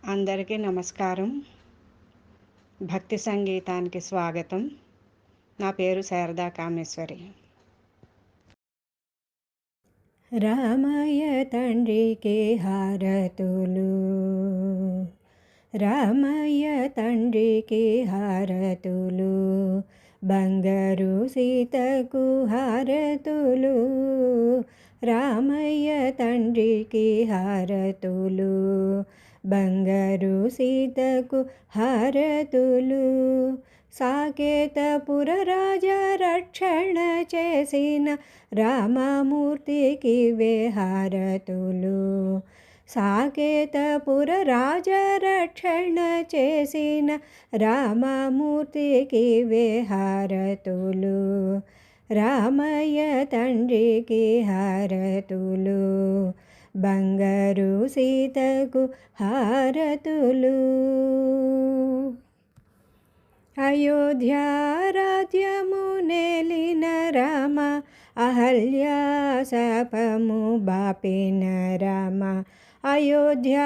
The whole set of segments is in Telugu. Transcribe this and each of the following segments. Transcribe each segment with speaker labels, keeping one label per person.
Speaker 1: అందరికీ నమస్కారం. భక్తి సంగీతానికి స్వాగతం. నా పేరు శారదా కామేశ్వరి.
Speaker 2: రామయ్య తండ్రికి హారతులు, రామయ్య తండ్రికి హారతులు, బంగారు సీతకు హారతులు, రామయ్య తండ్రికి హారతులు, బంగారు సీతకు హారతులు, సాకేతపుర రాజా రక్షణ చేసిన రామమూర్తికి హారతులు, సాకేతపుర రాజా రక్షణ చేసిన రామమూర్తికి హారతులు, రామయ్య తండ్రికి హారతులు, బంగారు సీతకు హారతులు. అయోధ్య రాజ్యము నేలిన రామ, అహల్యా శాపము బాపిన రామ, అయోధ్య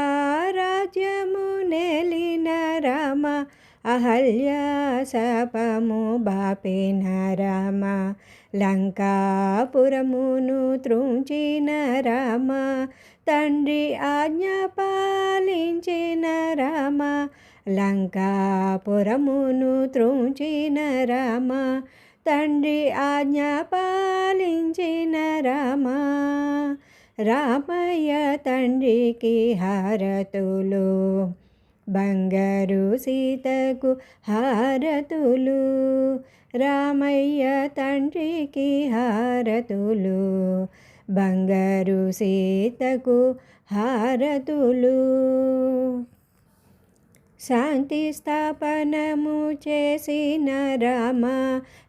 Speaker 2: రాజ్యము నేలిన రామ, అహల్యా శాపము బాపిన రామ, లంకాపురమును త్రుంచిన రామ, తండ్రి ఆజ్ఞ పాలించిన రామ, లంకాపురమును త్రుంచిన రామ, తండ్రి ఆజ్ఞ పాలించిన రామ, రామయ్య తండ్రికి హారతులు, బంగారు సీతకు హారతులు, రామయ్య తండ్రికి హారతులు, బంగారు సీతకు హారతులు. శాంతి స్థాపనము చేసిన రామ,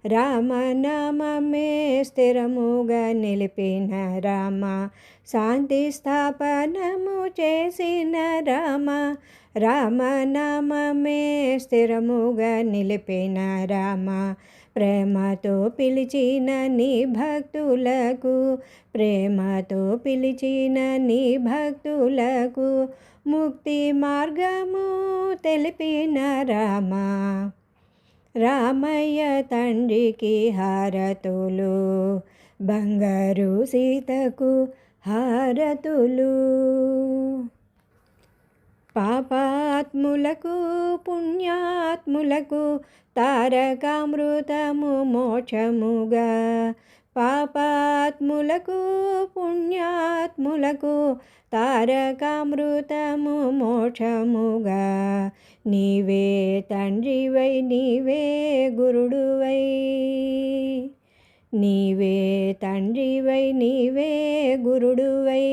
Speaker 2: రామనామమే స్థిరముగా నిలిపిన రామ, శాంతి స్థాపనము చేసిన రామ, రామనామమే స్థిరముగా నిలిపిన రామ, ప్రేమతో పిలిచిన నీ భక్తులకు, ప్రేమతో పిలిచిన నీ భక్తులకు, ముక్తి మార్గము తెలిపిన రామ, రామయ్య తండ్రికి హారతులు, బంగారు సీతకు హారతులు. పాపాత్ములకు పుణ్యాత్ములకు తారకామృతము మోక్షముగా, పాపాత్ములకు పుణ్యాత్ములకు తారకామృతము మోక్షముగా, నీవే తండ్రివై నీవే గురుడువై, నీవే తండ్రివై నీవే గురుడువై,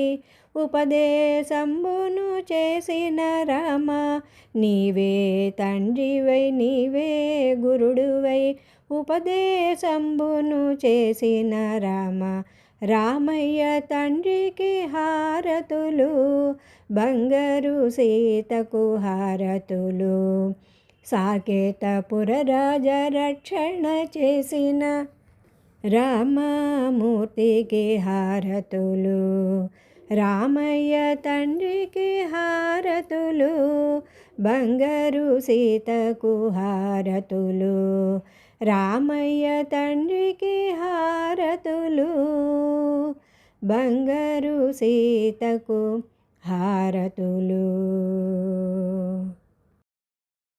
Speaker 2: ఉపదేశంబును చేసిన రామ, నీవే తండ్రివై నీవే గురుడువై, ఉపదేశంబును చేసిన రామ, రామయ్య తండ్రికి హారతులు, బంగారు సీతకు హారతులు, సాకేతపుర రాజా రక్షణ చేసిన రామమూర్తికి హారతులు, రామయ్య తండ్రికి హారతులు, బంగారు సీతకు హారతులు, రామయ్య తండ్రికి హారతులు, బంగారు సీతకు హారతులు.